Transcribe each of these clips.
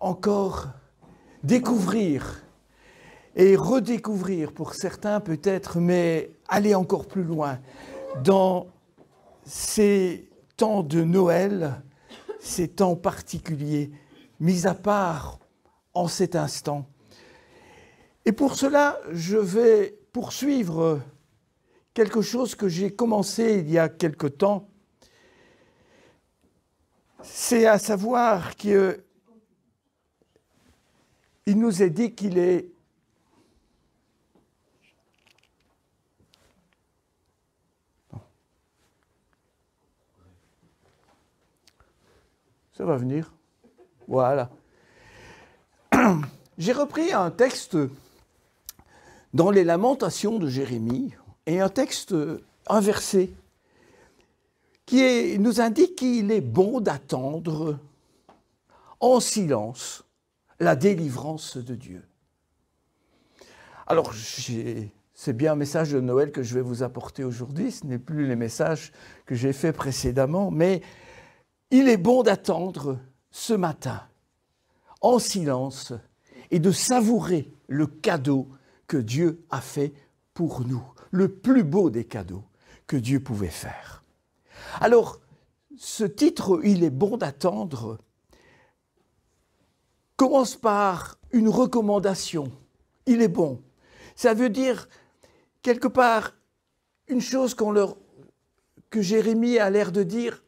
encore découvrir et redécouvrir pour certains peut-être, mais aller encore plus loin dans ces temps de Noël, ces temps particuliers, mis à part en cet instant. Et pour cela, je vais poursuivre quelque chose que j'ai commencé il y a quelque temps. C'est à savoir qu'il nous est dit qu'il est ça va venir. Voilà. J'ai repris un texte dans les Lamentations de Jérémie, et un verset, nous indique qu'il est bon d'attendre en silence la délivrance de Dieu. Alors, c'est bien un message de Noël que je vais vous apporter aujourd'hui, ce n'est plus les messages que j'ai faits précédemment, mais il est bon d'attendre ce matin, en silence, et de savourer le cadeau que Dieu a fait pour nous, le plus beau des cadeaux que Dieu pouvait faire. Alors, ce titre « Il est bon d'attendre » commence par une recommandation. Il est bon. Ça veut dire, quelque part, une chose que Jérémie a l'air de dire,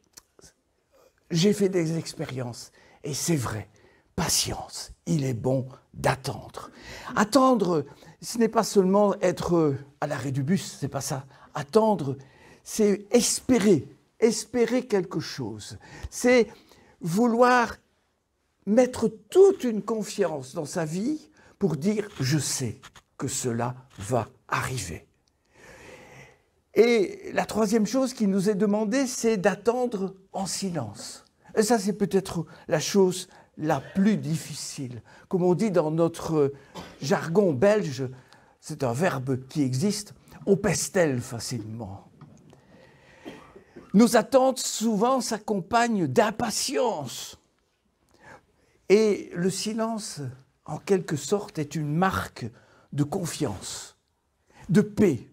j'ai fait des expériences, et c'est vrai, patience, il est bon d'attendre. Attendre, ce n'est pas seulement être à l'arrêt du bus, c'est pas ça. Attendre, c'est espérer quelque chose. C'est vouloir mettre toute une confiance dans sa vie pour dire « je sais que cela va arriver ». Et la troisième chose qui nous est demandée, c'est d'attendre en silence. Et ça, c'est peut-être la chose la plus difficile. Comme on dit dans notre jargon belge, c'est un verbe qui existe, on pestelle facilement. Nos attentes souvent s'accompagnent d'impatience. Et le silence, en quelque sorte, est une marque de confiance, de paix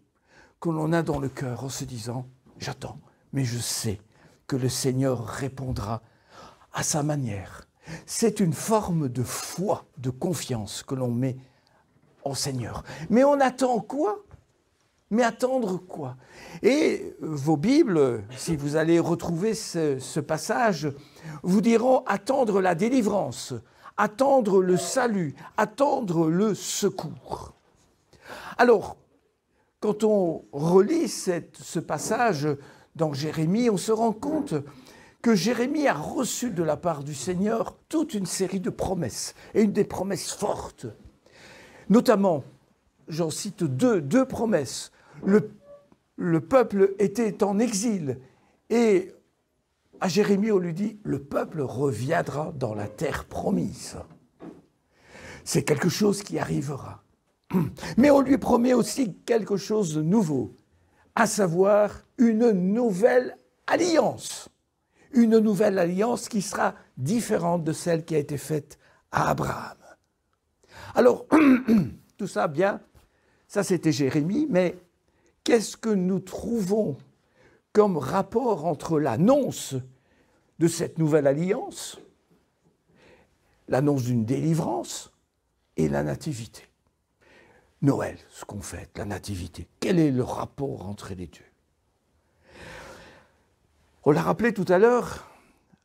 que l'on a dans le cœur en se disant « j'attends, mais je sais que le Seigneur répondra à sa manière ». C'est une forme de foi, de confiance que l'on met au Seigneur. Mais on attend quoi ? Mais attendre quoi ? Et vos Bibles, si vous allez retrouver ce passage, vous diront attendre la délivrance, attendre le salut, attendre le secours. Alors, quand on relit ce passage dans Jérémie, on se rend compte que Jérémie a reçu de la part du Seigneur toute une série de promesses, et une des promesses fortes. Notamment, j'en cite deux promesses. Le peuple était en exil, et à Jérémie, on lui dit « le peuple reviendra dans la terre promise ». C'est quelque chose qui arrivera. Mais on lui promet aussi quelque chose de nouveau, à savoir une nouvelle alliance. Une nouvelle alliance qui sera différente de celle qui a été faite à Abraham. Alors, tout ça, bien, ça c'était Jérémie, mais qu'est-ce que nous trouvons comme rapport entre l'annonce de cette nouvelle alliance, l'annonce d'une délivrance et la nativité ? Noël, ce qu'on fête, la nativité, quel est le rapport entre les deux ? On l'a rappelé tout à l'heure,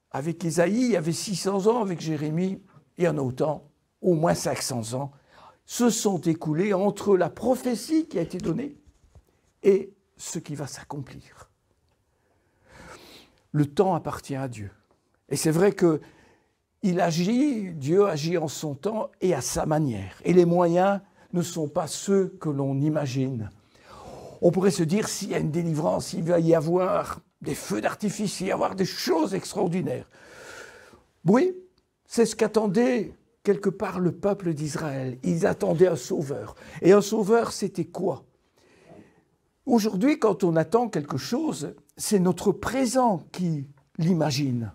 avec Isaïe, il y avait 600 ans, avec Jérémie, il y en a autant, au moins 500 ans, se sont écoulés entre la prophétie qui a été donnée et ce qui va s'accomplir. Le temps appartient à Dieu. Et c'est vrai que Dieu agit en son temps et à sa manière. Et les moyens ne sont pas ceux que l'on imagine. On pourrait se dire, s'il y a une délivrance, il va y avoir des feux d'artifice, il va y avoir des choses extraordinaires. Oui, c'est ce qu'attendait quelque part le peuple d'Israël. Ils attendaient un sauveur. Et un sauveur, c'était quoi ? Aujourd'hui, quand on attend quelque chose, c'est notre présent qui l'imagine.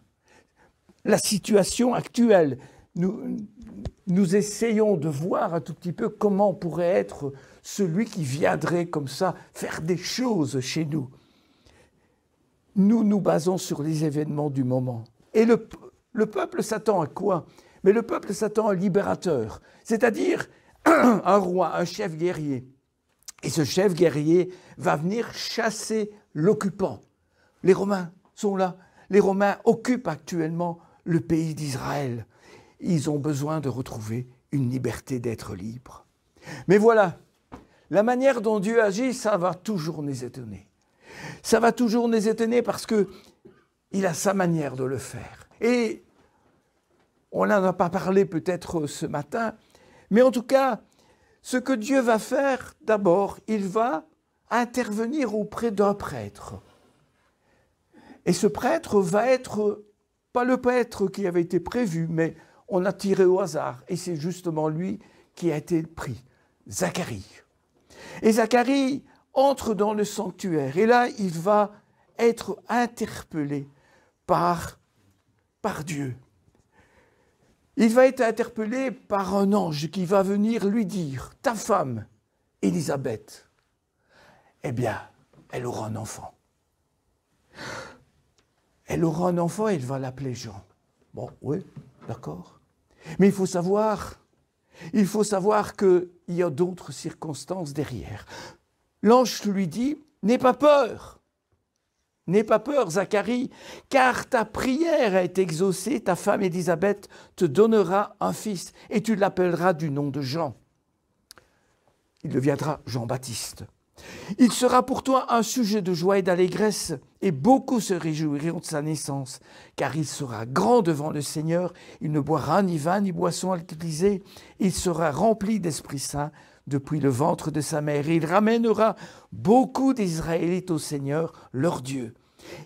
La situation actuelle, nous essayons de voir un tout petit peu comment pourrait être celui qui viendrait comme ça faire des choses chez nous. Nous nous basons sur les événements du moment. Et le peuple s'attend à quoi? Mais le peuple s'attend à un libérateur, c'est-à-dire un roi, un chef guerrier. Et ce chef guerrier va venir chasser l'occupant. Les Romains sont là. Les Romains occupent actuellement le pays d'Israël. Ils ont besoin de retrouver une liberté d'être libres. Mais voilà, la manière dont Dieu agit, ça va toujours nous étonner. Ça va toujours nous étonner parce qu'il a sa manière de le faire. Et on n'en a pas parlé peut-être ce matin, mais en tout cas, ce que Dieu va faire, d'abord, il va intervenir auprès d'un prêtre. Et ce prêtre va être, pas le prêtre qui avait été prévu, mais on a tiré au hasard. Et c'est justement lui qui a été pris, Zacharie. Et Zacharie entre dans le sanctuaire. Et là, il va être interpellé par Dieu. Il va être interpellé par un ange qui va venir lui dire « Ta femme, Élisabeth, eh bien, elle aura un enfant. Elle aura un enfant et elle va l'appeler Jean. » Bon, oui, d'accord. Mais il faut savoir qu'il y a d'autres circonstances derrière. L'ange lui dit « N'aie pas peur. N'aie pas peur, Zacharie, car ta prière a été exaucée, ta femme Élisabeth te donnera un fils, et tu l'appelleras du nom de Jean. Il deviendra Jean-Baptiste. Il sera pour toi un sujet de joie et d'allégresse, et beaucoup se réjouiront de sa naissance, car il sera grand devant le Seigneur, il ne boira ni vin ni boisson alcoolisée, il sera rempli d'Esprit Saint depuis le ventre de sa mère, et il ramènera beaucoup d'Israélites au Seigneur, leur Dieu.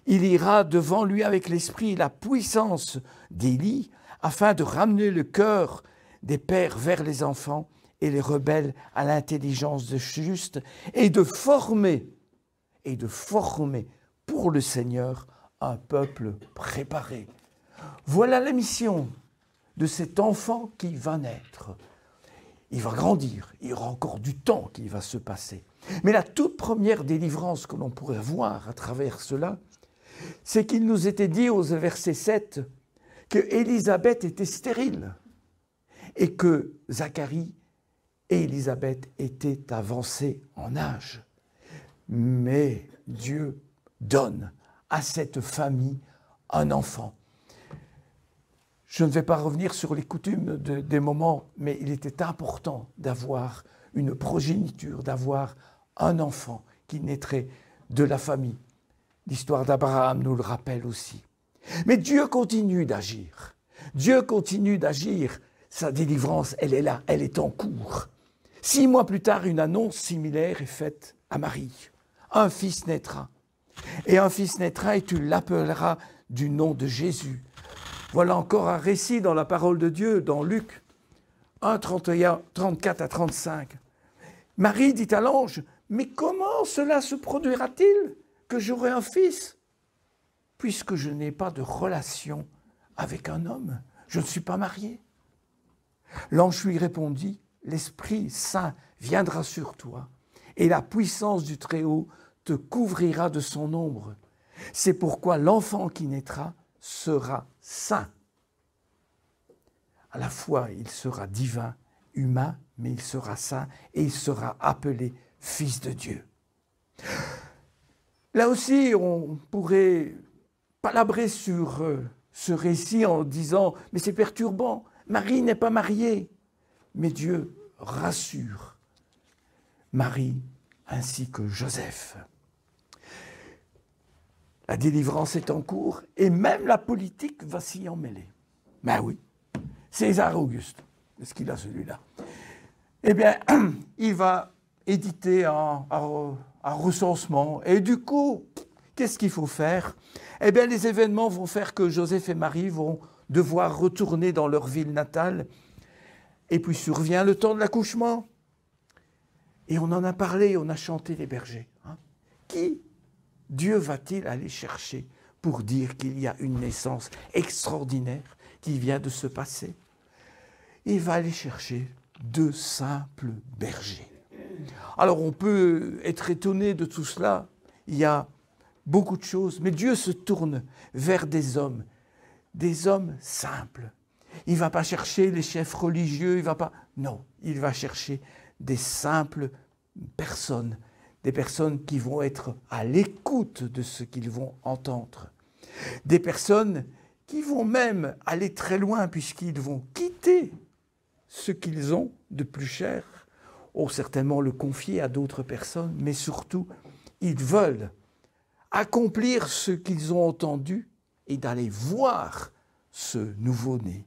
Il ira devant lui avec l'esprit et la puissance d'Élie, afin de ramener le cœur des pères vers les enfants et les rebelles à l'intelligence de juste, et de former pour le Seigneur un peuple préparé. Voilà la mission de cet enfant qui va naître. Il va grandir, il y aura encore du temps qui va se passer. Mais la toute première délivrance que l'on pourrait voir à travers cela, c'est qu'il nous était dit au verset 7 que Élisabeth était stérile et que Zacharie et Élisabeth étaient avancés en âge. Mais Dieu donne à cette famille un enfant. Je ne vais pas revenir sur les coutumes des moments, mais il était important d'avoir une progéniture, d'avoir un enfant qui naîtrait de la famille. L'histoire d'Abraham nous le rappelle aussi. Mais Dieu continue d'agir. Dieu continue d'agir. Sa délivrance, elle est là, elle est en cours. 6 mois plus tard, une annonce similaire est faite à Marie. Un fils naîtra. Et un fils naîtra et tu l'appelleras du nom de Jésus. Voilà encore un récit dans la parole de Dieu, dans Luc 1, 34 à 35. Marie dit à l'ange, « Mais comment cela se produira-t-il que j'aurai un fils, puisque je n'ai pas de relation avec un homme, je ne suis pas mariée. » L'ange lui répondit, « L'Esprit Saint viendra sur toi, et la puissance du Très-Haut te couvrira de son ombre. C'est pourquoi l'enfant qui naîtra sera saint. À la fois, il sera divin, humain, mais il sera saint, et il sera appelé Fils de Dieu. » Là aussi, on pourrait palabrer sur ce récit en disant « Mais c'est perturbant, Marie n'est pas mariée. » Mais Dieu rassure Marie ainsi que Joseph. La délivrance est en cours et même la politique va s'y emmêler. Ben oui, César Auguste, est-ce qu'il a celui-là? Eh bien, il va éditer un recensement. Et du coup, qu'est-ce qu'il faut faire? Eh bien, les événements vont faire que Joseph et Marie vont devoir retourner dans leur ville natale. Et puis survient le temps de l'accouchement. Et on en a parlé, on a chanté les bergers. Qui Dieu va-t-il aller chercher pour dire qu'il y a une naissance extraordinaire qui vient de se passer? il va aller chercher 2 simples bergers. Alors on peut être étonné de tout cela, il y a beaucoup de choses, mais Dieu se tourne vers des hommes simples. Il ne va pas chercher les chefs religieux, non, il va chercher des simples personnes, des personnes qui vont être à l'écoute de ce qu'ils vont entendre, des personnes qui vont même aller très loin puisqu'ils vont quitter ce qu'ils ont de plus cher, ou certainement le confier à d'autres personnes, mais surtout, ils veulent accomplir ce qu'ils ont entendu et d'aller voir ce nouveau-né.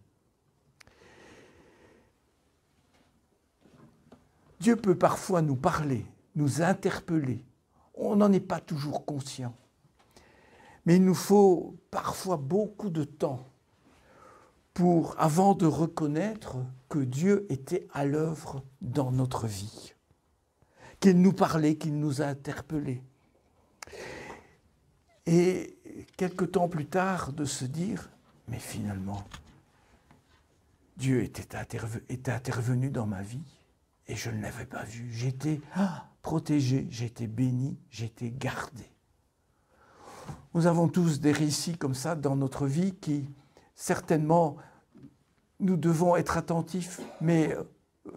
Dieu peut parfois nous parler, nous interpeller. On n'en est pas toujours conscient. Mais il nous faut parfois beaucoup de temps avant de reconnaître que Dieu était à l'œuvre dans notre vie, qu'il nous parlait, qu'il nous a interpellés. Et quelque temps plus tard, de se dire, mais finalement, Dieu était intervenu dans ma vie et je ne l'avais pas vu. J'étais protégé, j'étais béni, j'étais gardé. Nous avons tous des récits comme ça dans notre vie qui, certainement, nous devons être attentifs, mais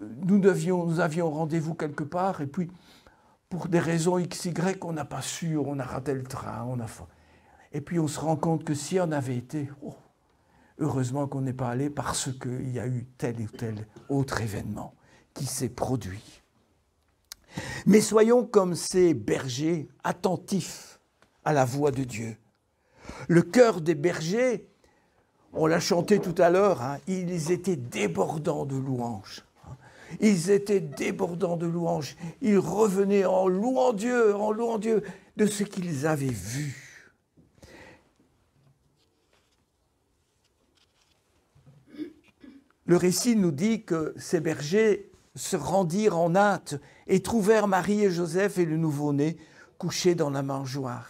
nous avions rendez-vous quelque part et puis, pour des raisons X, Y, on n'a pas su, on a raté le train, et puis on se rend compte que si on avait été, heureusement qu'on n'est pas allé parce qu'il y a eu tel ou tel autre événement qui s'est produit. Mais soyons comme ces bergers attentifs à la voix de Dieu. Le cœur des bergers, on l'a chanté tout à l'heure, ils étaient débordants de louanges. Ils étaient débordants de louanges. Ils revenaient en louant Dieu de ce qu'ils avaient vu. Le récit nous dit que ces bergers se rendirent en hâte et trouvèrent Marie et Joseph et le nouveau-né couchés dans la mangeoire.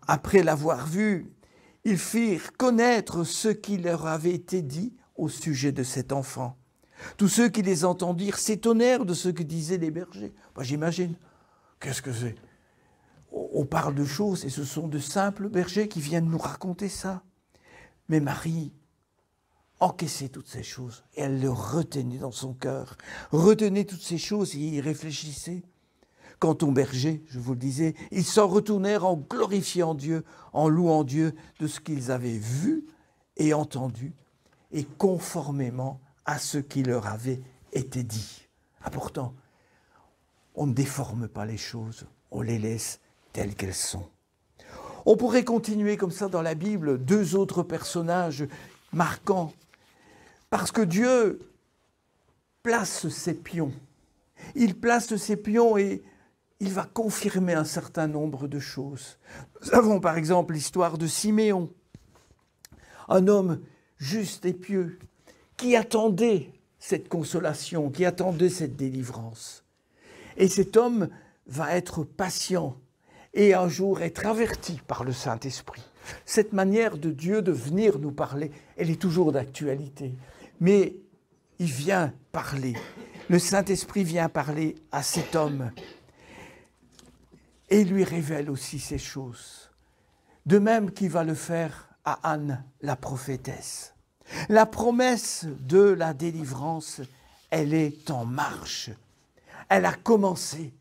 Après l'avoir vu, ils firent connaître ce qui leur avait été dit au sujet de cet enfant. Tous ceux qui les entendirent s'étonnèrent de ce que disaient les bergers. J'imagine, qu'est-ce que c'est? On parle de choses et ce sont de simples bergers qui viennent nous raconter ça. Mais Marie encaissait toutes ces choses et elle le retenait dans son cœur. Retenait toutes ces choses et y réfléchissait. Quant aux bergers, je vous le disais, ils s'en retournèrent en glorifiant Dieu, en louant Dieu de ce qu'ils avaient vu et entendu et conformément à ce qui leur avait été dit. Pourtant, on ne déforme pas les choses, on les laisse telles qu'elles sont. On pourrait continuer comme ça dans la Bible, 2 autres personnages marquants, parce que Dieu place ses pions. Il place ses pions et il va confirmer un certain nombre de choses. Nous avons par exemple l'histoire de Siméon, un homme juste et pieux, qui attendait cette consolation, qui attendait cette délivrance. Et cet homme va être patient et un jour être averti par le Saint-Esprit. Cette manière de Dieu de venir nous parler, elle est toujours d'actualité. Mais il vient parler. Le Saint-Esprit vient parler à cet homme et lui révèle aussi ces choses. De même qu'il va le faire à Anne, la prophétesse. La promesse de la délivrance, elle est en marche. Elle a commencé.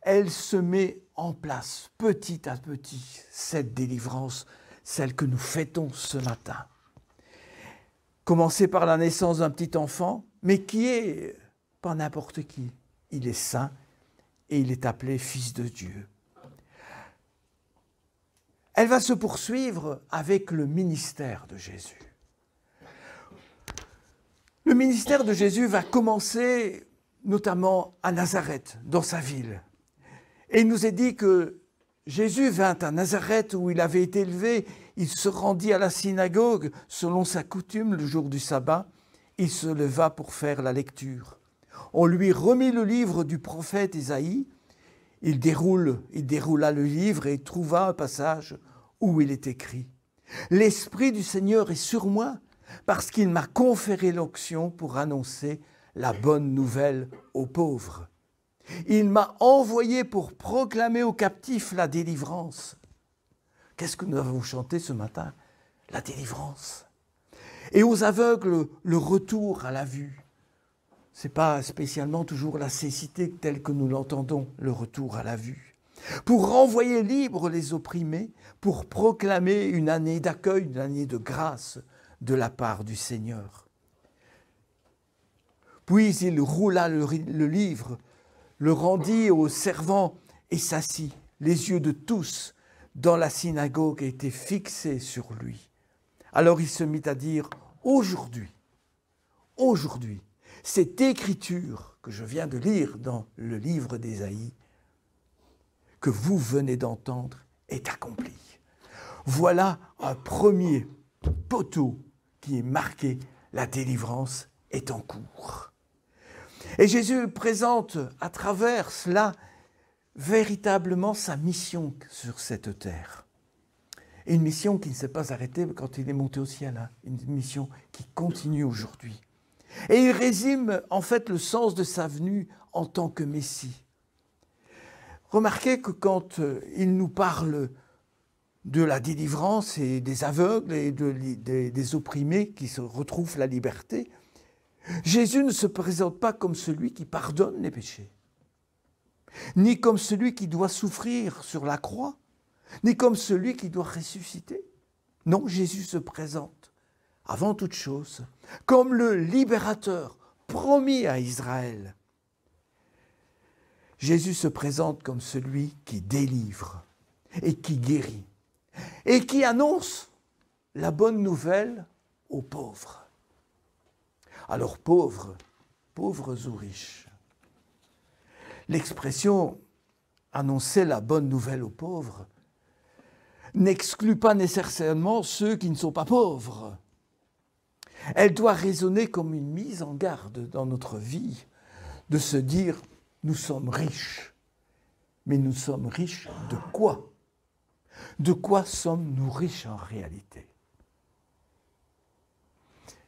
Elle se met en place petit à petit, cette délivrance, celle que nous fêtons ce matin. Commencé par la naissance d'un petit enfant, mais qui est pas n'importe qui. Il est saint et il est appelé fils de Dieu. Elle va se poursuivre avec le ministère de Jésus. Le ministère de Jésus va commencer notamment à Nazareth, dans sa ville. Et il nous est dit que Jésus vint à Nazareth où il avait été élevé. Il se rendit à la synagogue selon sa coutume le jour du sabbat. Il se leva pour faire la lecture. On lui remit le livre du prophète Isaïe. Il déroula le livre et trouva un passage où il est écrit « L'Esprit du Seigneur est sur moi, parce qu'il m'a conféré l'onction pour annoncer la bonne nouvelle aux pauvres. Il m'a envoyé pour proclamer aux captifs la délivrance. Qu'est-ce que nous avons chanté ce matin? La délivrance. Et aux aveugles, le retour à la vue. Ce n'est pas spécialement toujours la cécité telle que nous l'entendons, le retour à la vue. Pour renvoyer libres les opprimés, pour proclamer une année d'accueil, une année de grâce de la part du Seigneur. Puis il roula le livre, le rendit aux servants et s'assit. Les yeux de tous dans la synagogue étaient fixés sur lui. Alors il se mit à dire, aujourd'hui, cette écriture que je viens de lire dans le livre d'Ésaïe, que vous venez d'entendre, est accomplie. Voilà un premier poteau qui est marqué, la délivrance est en cours. Et Jésus présente à travers cela véritablement sa mission sur cette terre. Une mission qui ne s'est pas arrêtée quand il est monté au ciel, hein. Une mission qui continue aujourd'hui. Et il résume en fait le sens de sa venue en tant que Messie. Remarquez que quand il nous parle de la délivrance et des aveugles et des opprimés qui se retrouvent la liberté, Jésus ne se présente pas comme celui qui pardonne les péchés, ni comme celui qui doit souffrir sur la croix, ni comme celui qui doit ressusciter. Non, Jésus se présente, avant toute chose, comme le libérateur promis à Israël. Jésus se présente comme celui qui délivre et qui guérit et qui annonce la bonne nouvelle aux pauvres. Alors pauvres ou riches. L'expression « annoncer la bonne nouvelle aux pauvres » n'exclut pas nécessairement ceux qui ne sont pas pauvres. Elle doit résonner comme une mise en garde dans notre vie, de se dire « nous sommes riches ». Mais nous sommes riches de quoi? De quoi sommes-nous riches en réalité?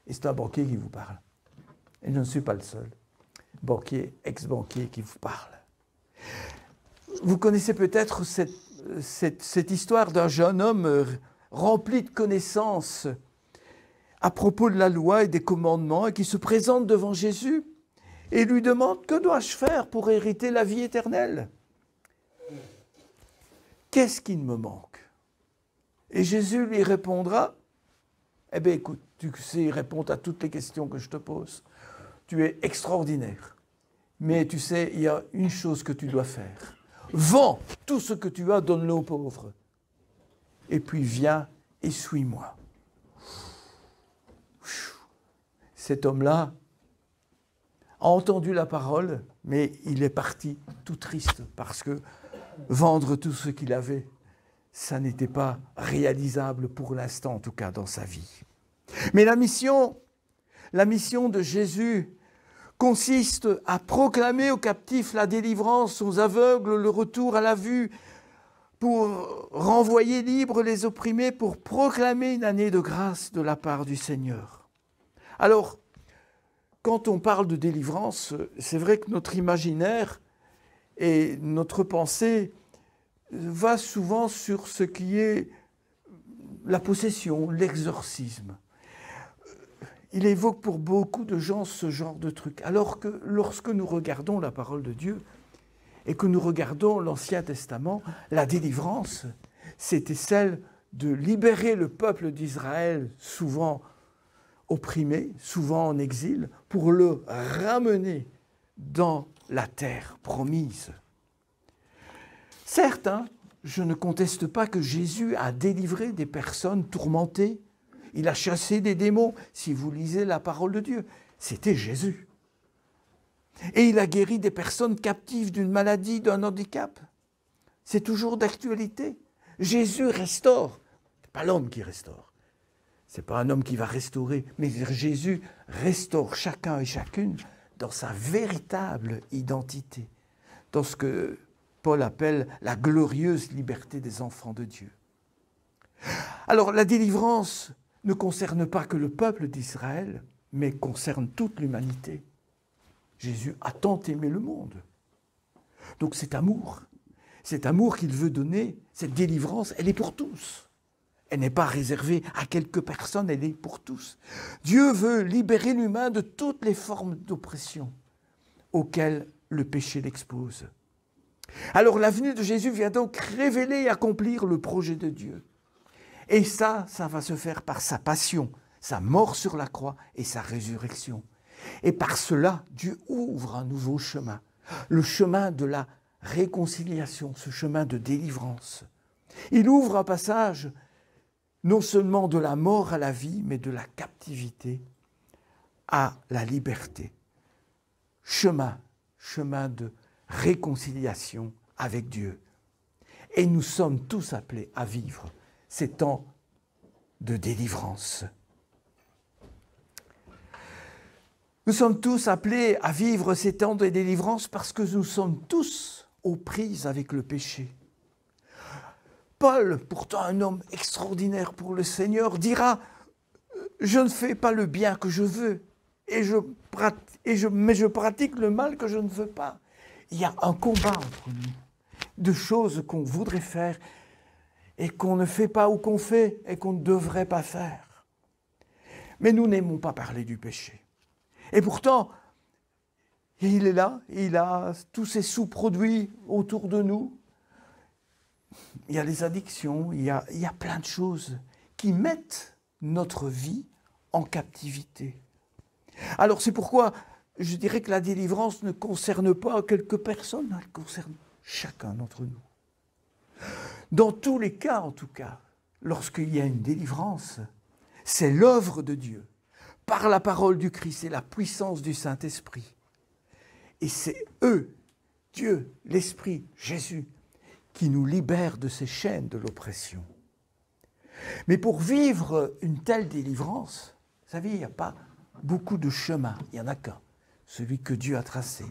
Et c'est un banquier qui vous parle. Et je ne suis pas le seul. Banquier, ex-banquier qui vous parle. Vous connaissez peut-être cette histoire d'un jeune homme rempli de connaissances à propos de la loi et des commandements et qui se présente devant Jésus et lui demande « Que dois-je faire pour hériter la vie éternelle ?» Qu'est-ce qui me manque? Et Jésus lui répondra, eh bien écoute, tu sais répondre à toutes les questions que je te pose. Tu es extraordinaire. Mais tu sais, il y a une chose que tu dois faire. Vends tout ce que tu as, donne-le aux pauvres. Et puis viens et suis-moi. Cet homme-là a entendu la parole, mais il est parti tout triste parce que vendre tout ce qu'il avait, ça n'était pas réalisable pour l'instant, en tout cas dans sa vie. Mais la mission de Jésus consiste à proclamer aux captifs la délivrance, aux aveugles le retour à la vue, pour renvoyer libres les opprimés, pour proclamer une année de grâce de la part du Seigneur. Alors, quand on parle de délivrance, c'est vrai que notre imaginaire et notre pensée va souvent sur ce qui est la possession, l'exorcisme. Il évoque pour beaucoup de gens ce genre de truc. Alors que lorsque nous regardons la parole de Dieu et que nous regardons l'Ancien Testament, la délivrance, c'était celle de libérer le peuple d'Israël, souvent opprimé, souvent en exil, pour le ramener dans la terre promise. Certes, je ne conteste pas que Jésus a délivré des personnes tourmentées. Il a chassé des démons. Si vous lisez la parole de Dieu, c'était Jésus. Et il a guéri des personnes captives d'une maladie, d'un handicap. C'est toujours d'actualité. Jésus restaure. Ce n'est pas l'homme qui restaure. Ce n'est pas un homme qui va restaurer. Mais Jésus restaure chacun et chacune dans sa véritable identité. Dans ce que Paul appelle la glorieuse liberté des enfants de Dieu. Alors la délivrance ne concerne pas que le peuple d'Israël, mais concerne toute l'humanité. Jésus a tant aimé le monde. Donc cet amour qu'il veut donner, cette délivrance, elle est pour tous. Elle n'est pas réservée à quelques personnes, elle est pour tous. Dieu veut libérer l'humain de toutes les formes d'oppression auxquelles le péché l'expose. Alors la venue de Jésus vient donc révéler et accomplir le projet de Dieu. Et ça va se faire par sa passion, sa mort sur la croix et sa résurrection. Et par cela, Dieu ouvre un nouveau chemin, le chemin de la réconciliation, ce chemin de délivrance. Il ouvre un passage non seulement de la mort à la vie, mais de la captivité à la liberté. Chemin de réconciliation avec Dieu. Et nous sommes tous appelés à vivre ces temps de délivrance. Nous sommes tous appelés à vivre ces temps de délivrance parce que nous sommes tous aux prises avec le péché. Paul, pourtant un homme extraordinaire pour le Seigneur, dira « Je ne fais pas le bien que je veux, mais je pratique le mal que je ne veux pas. » Il y a un combat entre nous, de choses qu'on voudrait faire et qu'on ne fait pas ou qu'on fait et qu'on ne devrait pas faire. Mais nous n'aimons pas parler du péché. Et pourtant, il est là, il a tous ces sous-produits autour de nous. Il y a les addictions, il y a plein de choses qui mettent notre vie en captivité. Alors c'est pourquoi je dirais que la délivrance ne concerne pas quelques personnes, elle concerne chacun d'entre nous. Dans tous les cas, en tout cas, lorsqu'il y a une délivrance, c'est l'œuvre de Dieu, par la parole du Christ et la puissance du Saint-Esprit. Et c'est eux, Dieu, l'Esprit, Jésus, qui nous libèrent de ces chaînes de l'oppression. Mais pour vivre une telle délivrance, vous savez, il n'y a pas beaucoup de chemins, il n'y en a qu'un, celui que Dieu a tracé.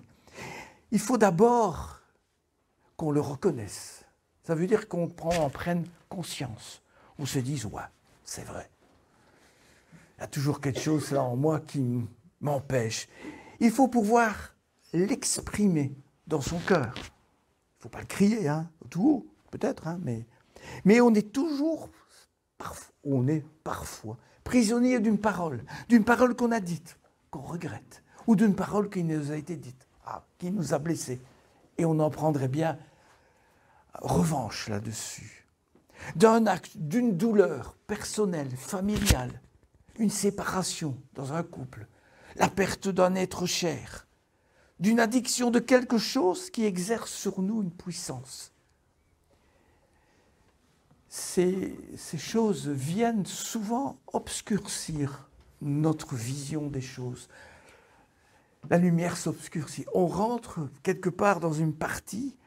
Il faut d'abord qu'on le reconnaisse. Ça veut dire qu'on en prenne conscience. On se dise, ouais, c'est vrai. Il y a toujours quelque chose là en moi qui m'empêche. Il faut pouvoir l'exprimer dans son cœur. Il ne faut pas le crier, hein, tout haut, peut-être, hein, mais on est toujours, parfois prisonnier d'une parole qu'on a dite, qu'on regrette, ou d'une parole qui nous a été dite, qui nous a blessés. Et on en prendrait bien revanche là-dessus. D'un acte, d'une douleur personnelle, familiale, une séparation dans un couple, la perte d'un être cher, d'une addiction de quelque chose qui exerce sur nous une puissance. Ces choses viennent souvent obscurcir notre vision des choses. La lumière s'obscurcit. On rentre quelque part dans une partie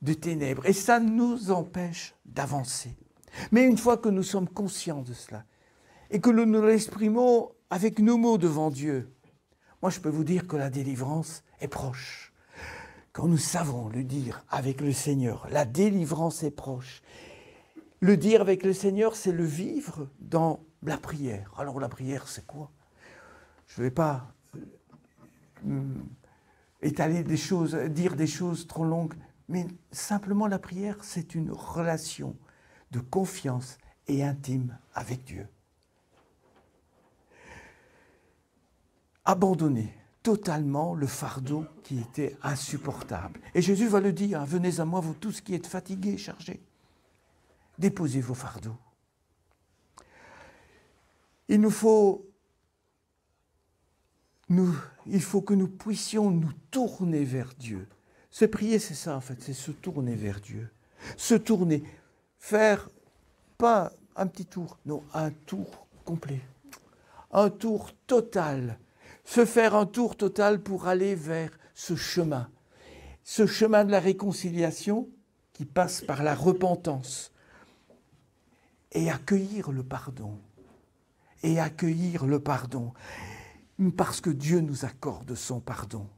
de ténèbres et ça nous empêche d'avancer. Mais une fois que nous sommes conscients de cela et que nous l'exprimons avec nos mots devant Dieu, moi je peux vous dire que la délivrance est proche. Quand nous savons le dire avec le Seigneur, la délivrance est proche. Le dire avec le Seigneur, c'est le vivre dans la prière. Alors la prière, c'est quoi? Je ne vais pas étaler des choses, dire des choses trop longues, mais simplement la prière, c'est une relation de confiance et intime avec Dieu. Abandonner totalement le fardeau qui était insupportable. Et Jésus va le dire, hein, venez à moi, vous tous qui êtes fatigués et chargés. Déposez vos fardeaux. Il faut que nous puissions nous tourner vers Dieu. Se prier, c'est ça en fait, c'est se tourner vers Dieu. Se tourner, faire pas un petit tour, non, un tour complet. Un tour total. Se faire un tour total pour aller vers ce chemin de la réconciliation qui passe par la repentance. Et accueillir le pardon. Parce que Dieu nous accorde son pardon.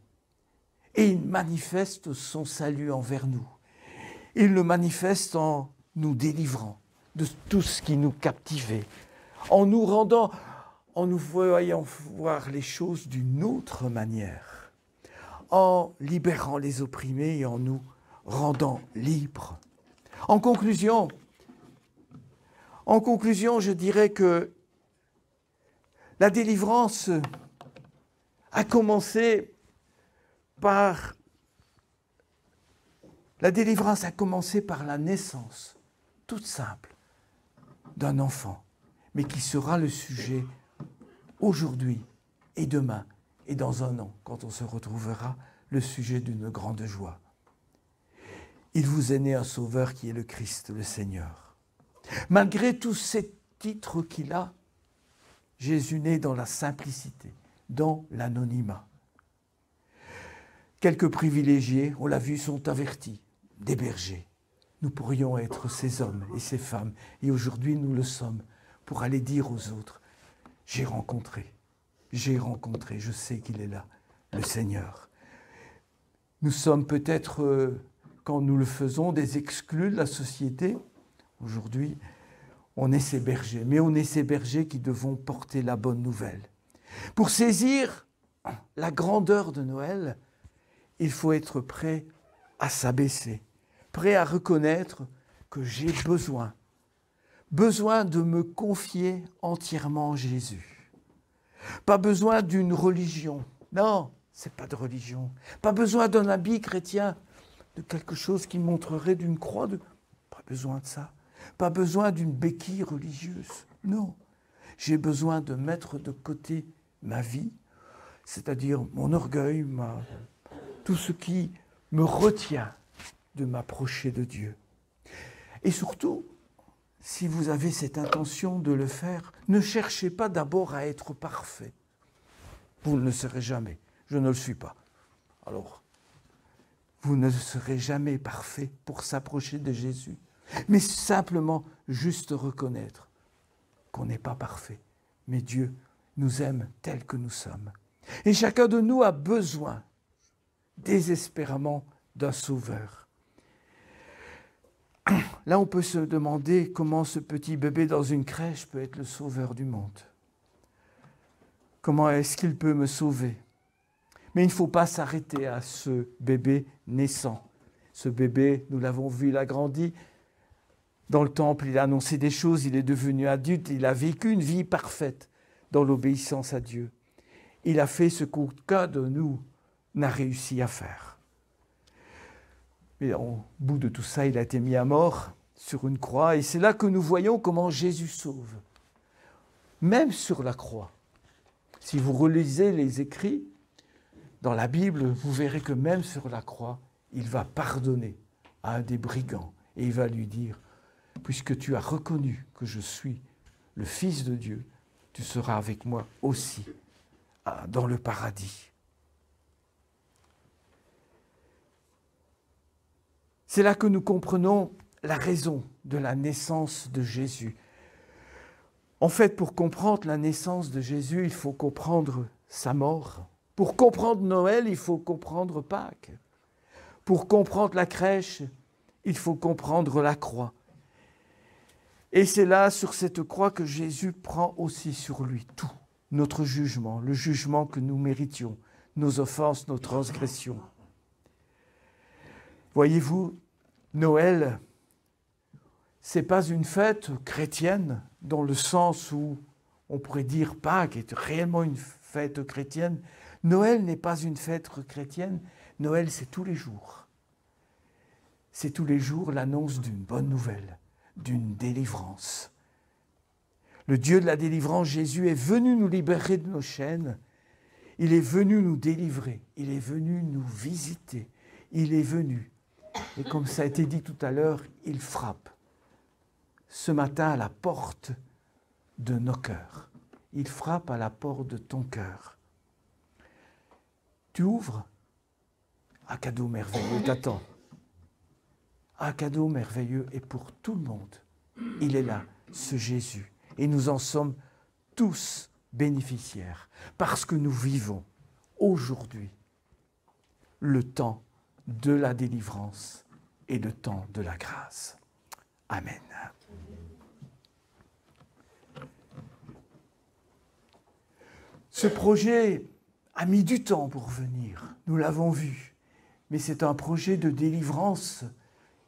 Et il manifeste son salut envers nous. Il le manifeste en nous délivrant de tout ce qui nous captivait, en nous rendant, en nous voyant voir les choses d'une autre manière, en libérant les opprimés et en nous rendant libres. En conclusion, je dirais que la délivrance a commencé par la naissance, toute simple, d'un enfant, mais qui sera le sujet aujourd'hui et demain et dans un an, quand on se retrouvera, le sujet d'une grande joie. Il vous est né un sauveur qui est le Christ, le Seigneur. Malgré tous ces titres qu'il a, Jésus naît dans la simplicité, dans l'anonymat. Quelques privilégiés, on l'a vu, sont avertis, des bergers. Nous pourrions être ces hommes et ces femmes, et aujourd'hui nous le sommes, pour aller dire aux autres, j'ai rencontré, je sais qu'il est là, le Seigneur. Nous sommes peut-être, quand nous le faisons, des exclus de la société. Aujourd'hui, on est ces bergers, mais on est ces bergers qui devons porter la bonne nouvelle. Pour saisir la grandeur de Noël, il faut être prêt à s'abaisser, prêt à reconnaître que j'ai besoin de me confier entièrement en Jésus. Pas besoin d'une religion, non, c'est pas de religion. Pas besoin d'un habit chrétien, de quelque chose qui montrerait d'une croix, pas besoin de ça. Pas besoin d'une béquille religieuse, non. J'ai besoin de mettre de côté ma vie, c'est-à-dire mon orgueil, tout ce qui me retient de m'approcher de Dieu. Et surtout, si vous avez cette intention de le faire, ne cherchez pas d'abord à être parfait. Vous ne le serez jamais. Je ne le suis pas. Alors, vous ne serez jamais parfait pour s'approcher de Jésus. Mais simplement juste reconnaître qu'on n'est pas parfait. Mais Dieu nous aime tels que nous sommes. Et chacun de nous a besoin désespérément d'un sauveur. Là, on peut se demander comment ce petit bébé dans une crèche peut être le sauveur du monde. Comment est-ce qu'il peut me sauver? Mais il ne faut pas s'arrêter à ce bébé naissant. Ce bébé, nous l'avons vu, il a grandi dans le temple, il a annoncé des choses, il est devenu adulte, il a vécu une vie parfaite dans l'obéissance à Dieu. Il a fait ce qu'aucun de nous n'a réussi à faire. Mais au bout de tout ça, il a été mis à mort sur une croix, et c'est là que nous voyons comment Jésus sauve. Même sur la croix. Si vous relisez les écrits dans la Bible, vous verrez que même sur la croix, il va pardonner à un des brigands, et il va lui dire, puisque tu as reconnu que je suis le Fils de Dieu, tu seras avec moi aussi dans le paradis. C'est là que nous comprenons la raison de la naissance de Jésus. En fait, pour comprendre la naissance de Jésus, il faut comprendre sa mort. Pour comprendre Noël, il faut comprendre Pâques. Pour comprendre la crèche, il faut comprendre la croix. Et c'est là, sur cette croix, que Jésus prend aussi sur lui tout, notre jugement, le jugement que nous méritions, nos offenses, nos transgressions. Voyez-vous, Noël, c'est pas une fête chrétienne dans le sens où on pourrait dire Pâques est réellement une fête chrétienne. Noël n'est pas une fête chrétienne. Noël, c'est tous les jours. C'est tous les jours l'annonce d'une bonne nouvelle, d'une délivrance. Le Dieu de la délivrance, Jésus, est venu nous libérer de nos chaînes. Il est venu nous délivrer. Il est venu nous visiter. Il est venu. Et comme ça a été dit tout à l'heure, il frappe ce matin à la porte de nos cœurs. Il frappe à la porte de ton cœur. Tu ouvres, un cadeau merveilleux t'attend. Un cadeau merveilleux et pour tout le monde. Il est là, ce Jésus. Et nous en sommes tous bénéficiaires parce que nous vivons aujourd'hui le temps de la délivrance et le temps de la grâce. Amen. Ce projet a mis du temps pour venir, nous l'avons vu, mais c'est un projet de délivrance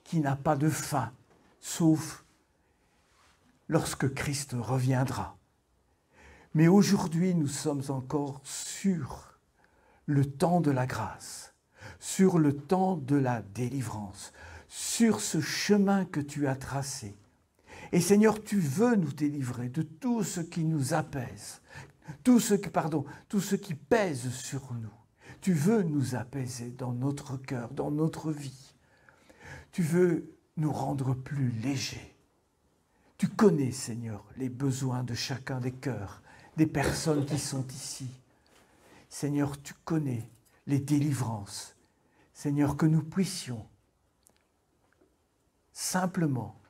qui n'a pas de fin, sauf lorsque Christ reviendra. Mais aujourd'hui, nous sommes encore sur le temps de la grâce, sur le temps de la délivrance, sur ce chemin que tu as tracé. Et Seigneur, tu veux nous délivrer de tout ce qui nous apaise, tout ce qui pèse sur nous. Tu veux nous apaiser dans notre cœur, dans notre vie. Tu veux nous rendre plus légers. Tu connais, Seigneur, les besoins de chacun des cœurs, des personnes qui sont ici. Seigneur, tu connais les délivrances. Seigneur, que nous puissions simplement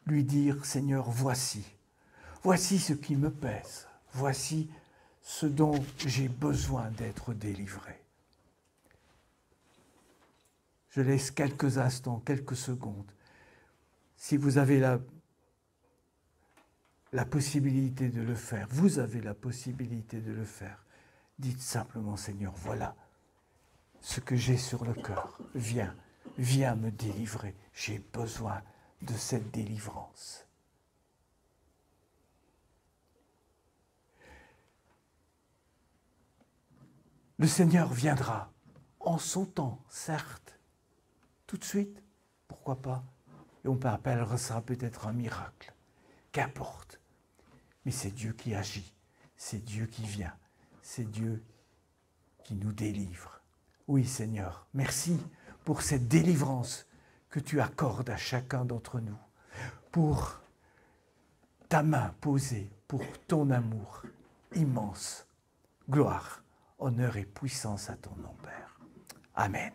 lui dire, Seigneur, voici ce qui me pèse, voici ce dont j'ai besoin d'être délivré. Je laisse quelques instants, quelques secondes. Si vous avez la possibilité de le faire, vous avez la possibilité de le faire, dites simplement, Seigneur, voilà ce que j'ai sur le cœur. Viens me délivrer. J'ai besoin de cette délivrance. Le Seigneur viendra en son temps, certes, tout de suite, pourquoi pas, et on appellera ça peut-être un miracle, qu'importe. Mais c'est Dieu qui agit, c'est Dieu qui vient, c'est Dieu qui nous délivre. Oui, Seigneur, merci pour cette délivrance que tu accordes à chacun d'entre nous, pour ta main posée, pour ton amour immense. Gloire, honneur et puissance à ton nom, Père. Amen.